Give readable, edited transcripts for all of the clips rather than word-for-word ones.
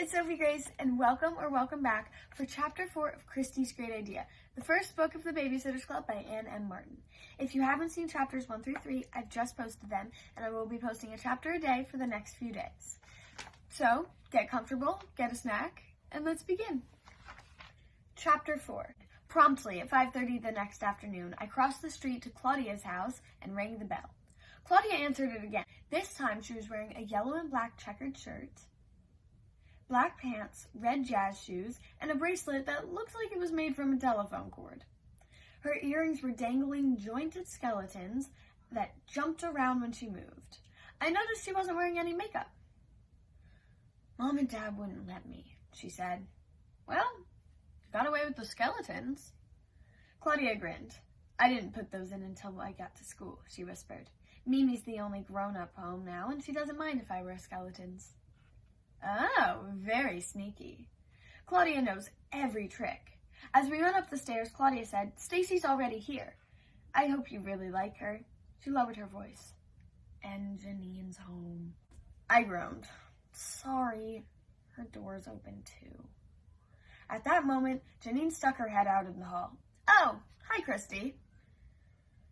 it's Sophie Grace, and welcome back for Chapter 4 of Kristy's Great Idea, the first book of the Babysitter's Club by Anne M. Martin. If you haven't seen chapters 1 through 3, I've just posted them, and I will be posting a chapter a day for the next few days. So, get comfortable, get a snack, and let's begin. Chapter 4. Promptly at 5:30 the next afternoon, I crossed the street to Claudia's house and rang the bell. Claudia answered it again. This time she was wearing a yellow and black checkered shirt, black pants, red jazz shoes, and a bracelet that looked like it was made from a telephone cord. Her earrings were dangling jointed skeletons that jumped around when she moved. I noticed she wasn't wearing any makeup. "Mom and Dad wouldn't let me," she said. "Well, got away with the skeletons." Claudia grinned. "I didn't put those in until I got to school," she whispered. "Mimi's the only grown-up home now, and she doesn't mind if I wear skeletons." "Oh, very sneaky." Claudia knows every trick. As we went up the stairs, Claudia said, "Stacy's already here. I hope you really like her." She lowered her voice. "And Janine's home." I groaned. "Sorry, her door's open too." At that moment, Janine stuck her head out in the hall. "Oh, hi, Kristy,"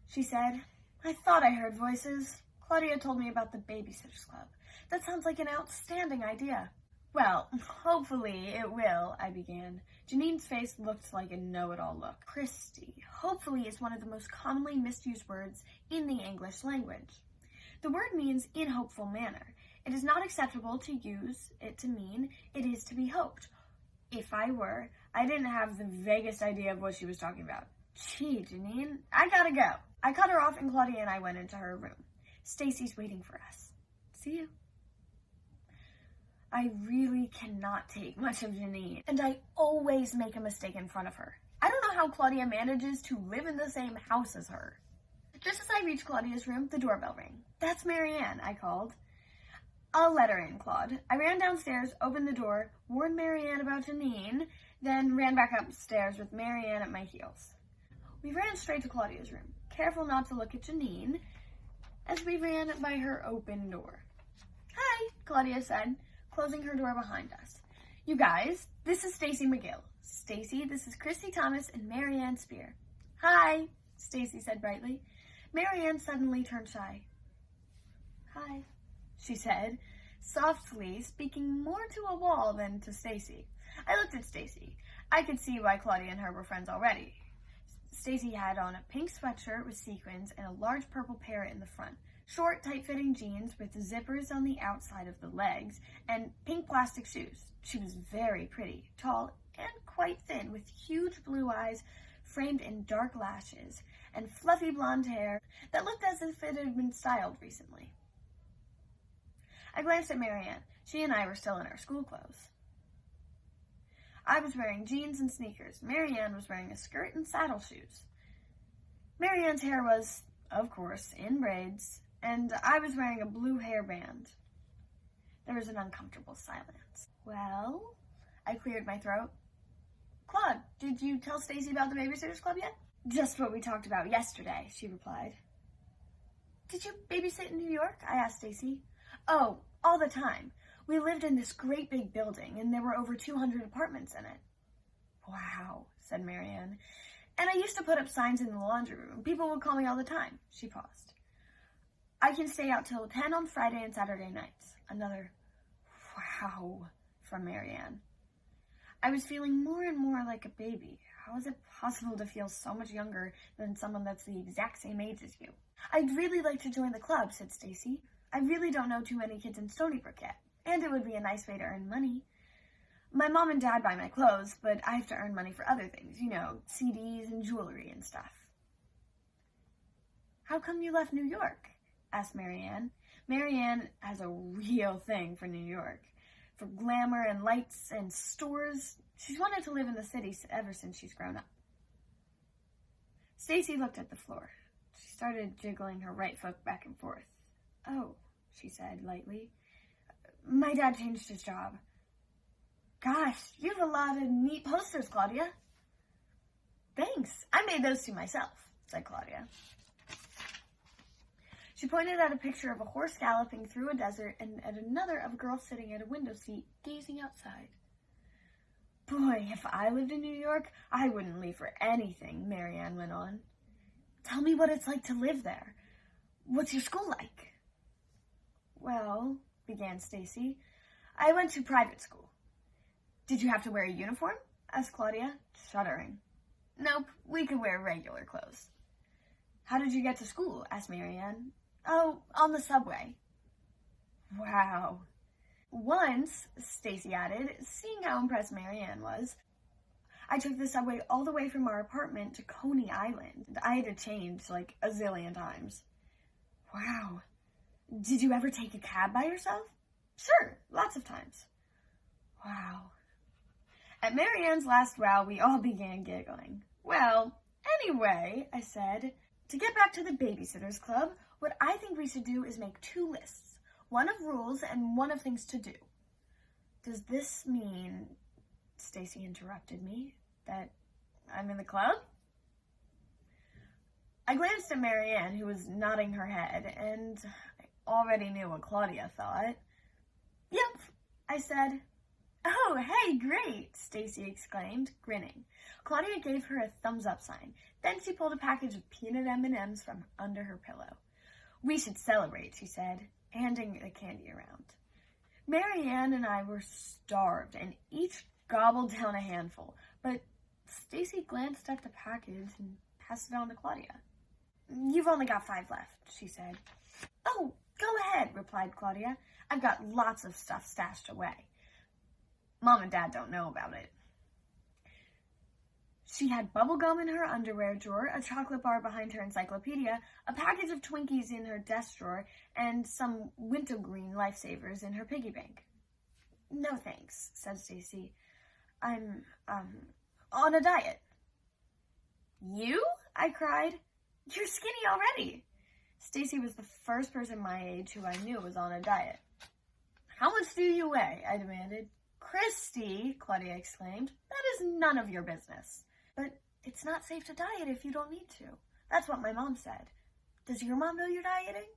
she said. "I thought I heard voices. Claudia told me about the Babysitter's Club. That sounds like an outstanding idea." "Well, hopefully it will," I began. Janine's face looked like a know-it-all look. Kristy, hopefully, is one of the most commonly misused words in the English language. The word means in hopeful manner. It is not acceptable to use it to mean it is to be hoped. If I were, I didn't have the vaguest idea of what she was talking about. "Gee, Janine, I gotta go." I cut her off and Claudia and I went into her room. "Stacy's waiting for us. See you." I really cannot take much of Janine, and I always make a mistake in front of her. I don't know how Claudia manages to live in the same house as her. Just as I reached Claudia's room, the doorbell rang. "That's Marianne," I called. "I'll let her in, Claude." I ran downstairs, opened the door, warned Marianne about Janine, then ran back upstairs with Marianne at my heels. We ran straight to Claudia's room, careful not to look at Janine, as we ran by her open door. "Hi," Claudia said, closing her door behind us. "You guys, this is Stacy McGill. Stacy, this is Kristy Thomas and Marianne Spear." "Hi," Stacy said brightly. Marianne suddenly turned shy. "Hi," she said, softly, speaking more to a wall than to Stacy. I looked at Stacy. I could see why Claudia and her were friends already. Stacy had on a pink sweatshirt with sequins and a large purple parrot in the front, short, tight-fitting jeans with zippers on the outside of the legs, and pink plastic shoes. She was very pretty, tall, and quite thin, with huge blue eyes framed in dark lashes, and fluffy blonde hair that looked as if it had been styled recently. I glanced at Marianne. She and I were still in our school clothes. I was wearing jeans and sneakers. Marianne was wearing a skirt and saddle shoes. Marianne's hair was, of course, in braids, and I was wearing a blue hairband. There was an uncomfortable silence. "Well," I cleared my throat. "Claude, did you tell Stacy about the Babysitter's Club yet?" "Just what we talked about yesterday," she replied. "Did you babysit in New York?" I asked Stacy. "Oh, all the time. We lived in this great big building, and there were over 200 apartments in it." "Wow," said Marianne. "And I used to put up signs in the laundry room. People would call me all the time." She paused. "I can stay out till 10 on Friday and Saturday nights." Another "wow" from Marianne. I was feeling more and more like a baby. How is it possible to feel so much younger than someone that's the exact same age as you? "I'd really like to join the club," said Stacy. "I really don't know too many kids in Stony Brook yet, and it would be a nice way to earn money. My mom and dad buy my clothes, but I have to earn money for other things, CDs and jewelry and stuff." "How come you left New York?" asked Marianne. Marianne has a real thing for New York, for glamour and lights and stores. She's wanted to live in the city ever since she's grown up. Stacy looked at the floor. She started jiggling her right foot back and forth. "Oh," she said lightly. "My dad changed his job." "Gosh, you have a lot of neat posters, Claudia." "Thanks. I made those two myself," said Claudia. She pointed at a picture of a horse galloping through a desert and at another of a girl sitting at a window seat, gazing outside. Boy, if I lived in New York, I wouldn't leave for anything, Marianne went on. Tell me what it's like to live there. What's your school like? Well, began Stacy, I went to private school. Did you have to wear a uniform? Asked Claudia, shuddering. Nope, we could wear regular clothes. How did you get to school? Asked Marianne. Oh, on the subway. Wow. Once, Stacy added, seeing how impressed Marianne was, I took the subway all the way from our apartment to Coney Island. I had to change like a zillion times. Wow. Did you ever take a cab by yourself? Sure, lots of times. Wow. At Marianne's last wow, we all began giggling. Well, anyway, I said, to get back to the Babysitters Club, what I think we should do is make 2 lists. One of rules and one of things to do. Does this mean, Stacy interrupted me, that I'm in the club? I glanced at Marianne, who was nodding her head, and I already knew what Claudia thought. Yep, I said. Oh, hey, great, Stacy exclaimed, grinning. Claudia gave her a thumbs-up sign. Then she pulled a package of peanut M&Ms from under her pillow. We should celebrate, she said, handing the candy around. Marianne and I were starved, and each gobbled down a handful, but Stacy glanced at the package and passed it on to Claudia. You've only got 5 left, she said. Oh, go ahead, replied Claudia. I've got lots of stuff stashed away. Mom and Dad don't know about it. She had bubble gum in her underwear drawer, a chocolate bar behind her encyclopedia, a package of Twinkies in her desk drawer, and some wintergreen lifesavers in her piggy bank. No thanks, said Stacy. I'm, on a diet. You? I cried. You're skinny already. Stacy was the first person my age who I knew was on a diet. How much do you weigh? I demanded. Kristy, Claudia exclaimed, that is none of your business. But it's not safe to diet if you don't need to. That's what my mom said. Does your mom know you're dieting?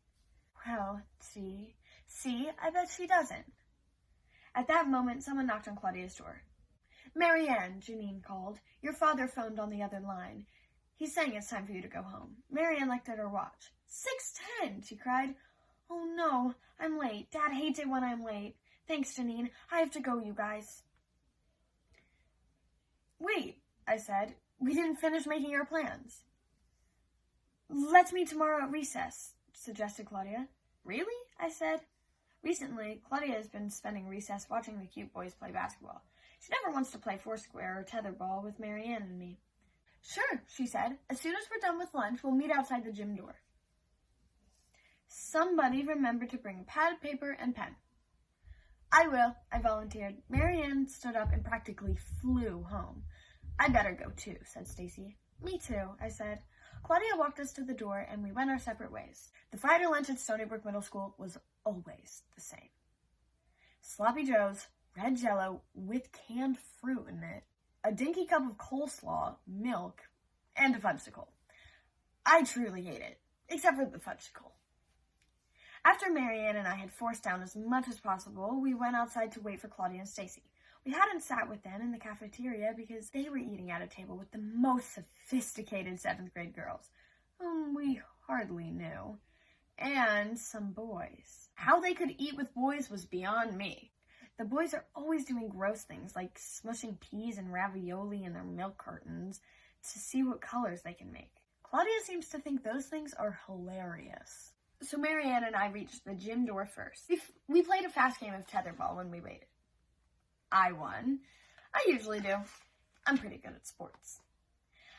Well, see, I bet she doesn't. At that moment, someone knocked on Claudia's door. Marianne, Janine called. Your father phoned on the other line. He's saying it's time for you to go home. Marianne looked at her watch. 6:10, she cried. Oh no, I'm late. Dad hates it when I'm late. Thanks, Janine. I have to go, you guys. Wait, I said. We didn't finish making our plans. Let's meet tomorrow at recess, suggested Claudia. Really? I said. Recently, Claudia has been spending recess watching the cute boys play basketball. She never wants to play foursquare or tetherball with Marianne and me. Sure, she said. As soon as we're done with lunch, we'll meet outside the gym door. Somebody remember to bring pad, paper, and pen. I will, I volunteered. Marianne stood up and practically flew home. I'd better go too, said Stacy. Me too, I said. Claudia walked us to the door and we went our separate ways. The Friday lunch at Stony Brook Middle School was always the same. Sloppy Joes, red Jell-O with canned fruit in it, a dinky cup of coleslaw, milk, and a fudgesicle. I truly ate it, except for the fudgesicle. After Marianne and I had forced down as much as possible, we went outside to wait for Claudia and Stacy. We hadn't sat with them in the cafeteria because they were eating at a table with the most sophisticated 7th grade girls, whom we hardly knew, and some boys. How they could eat with boys was beyond me. The boys are always doing gross things like smushing peas and ravioli in their milk cartons to see what colors they can make. Claudia seems to think those things are hilarious. So Marianne and I reached the gym door first. We played a fast game of tetherball when we waited. I won. I usually do. I'm pretty good at sports.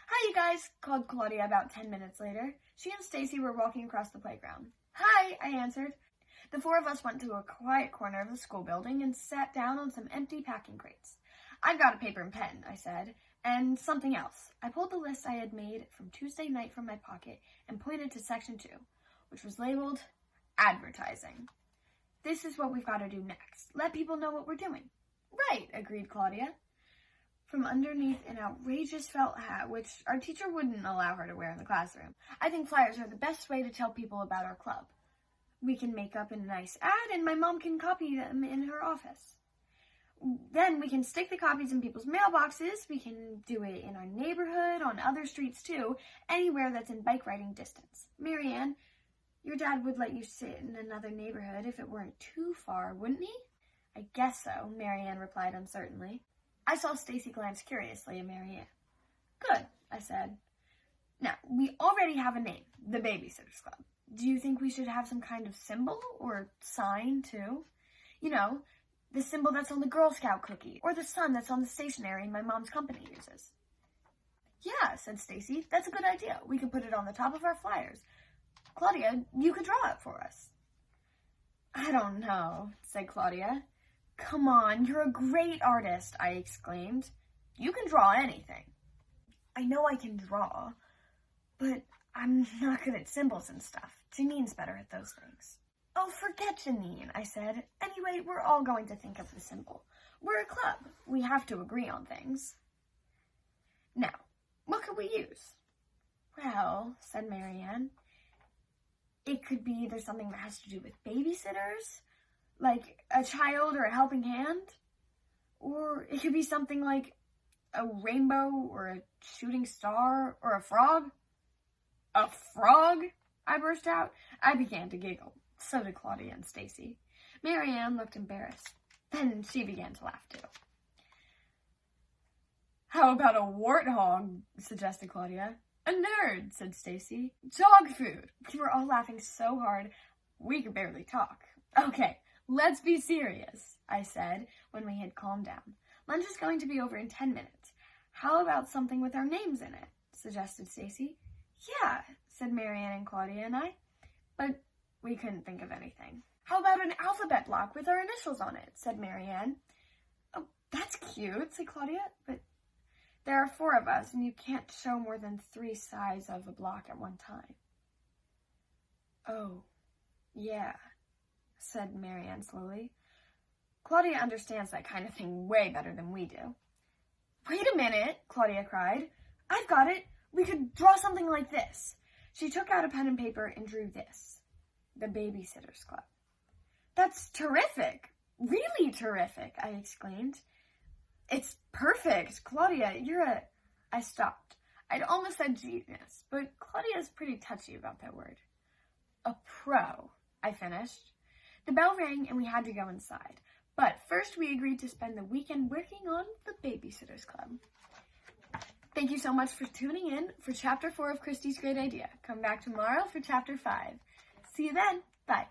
Hi, you guys, called Claudia about 10 minutes later. She and Stacy were walking across the playground. Hi, I answered. The 4 of us went to a quiet corner of the school building and sat down on some empty packing crates. I've got a paper and pen, I said, and something else. I pulled the list I had made from Tuesday night from my pocket and pointed to section 2. Which was labeled advertising. This is what we've got to do next. Let people know what we're doing. Right, agreed Claudia. From underneath an outrageous felt hat, which our teacher wouldn't allow her to wear in the classroom. I think flyers are the best way to tell people about our club. We can make up a nice ad and my mom can copy them in her office. Then we can stick the copies in people's mailboxes. We can do it in our neighborhood, on other streets too, anywhere that's in bike riding distance. Marianne, your dad would let you sit in another neighborhood if it weren't too far, wouldn't he? I guess so, Marianne replied uncertainly. I saw Stacy glance curiously at Marianne. Good, I said. Now, we already have a name, the Babysitters Club. Do you think we should have some kind of symbol or sign too? You know, the symbol that's on the Girl Scout cookie, or the sun that's on the stationery my mom's company uses. Yeah, said Stacy, that's a good idea. We could put it on the top of our flyers. Claudia, you could draw it for us. I don't know, said Claudia. Come on, you're a great artist, I exclaimed. You can draw anything. I know I can draw, but I'm not good at symbols and stuff. Janine's better at those things. Oh, forget Janine, I said. Anyway, we're all going to think of the symbol. We're a club. We have to agree on things. Now, what could we use? Well, said Marianne, it could be either something that has to do with babysitters, like a child or a helping hand, or it could be something like a rainbow or a shooting star or a frog. A frog? I burst out. I began to giggle. So did Claudia and Stacy. Marianne looked embarrassed. Then she began to laugh too. How about a warthog? Suggested Claudia. A nerd, said Stacy. Dog food. We were all laughing so hard we could barely talk. Okay, let's be serious, I said when we had calmed down. Lunch is going to be over in 10 minutes. How about something with our names in it? Suggested Stacy. Yeah, said Marianne and Claudia and I. But we couldn't think of anything. How about an alphabet block with our initials on it? Said Marianne. Oh, that's cute, said Claudia, but there are 4 of us, and you can't show more than 3 sides of a block at one time. Oh, yeah, said Marianne slowly. Claudia understands that kind of thing way better than we do. Wait a minute, Claudia cried. I've got it. We could draw something like this. She took out a pen and paper and drew this. The Babysitters Club. That's terrific. Really terrific, I exclaimed. It's perfect. Claudia, I stopped. I'd almost said genius, but Claudia's pretty touchy about that word. A pro, I finished. The bell rang and we had to go inside. But first we agreed to spend the weekend working on the Babysitters Club. Thank you so much for tuning in for Chapter 4 of Kristy's Great Idea. Come back tomorrow for Chapter 5. See you then. Bye.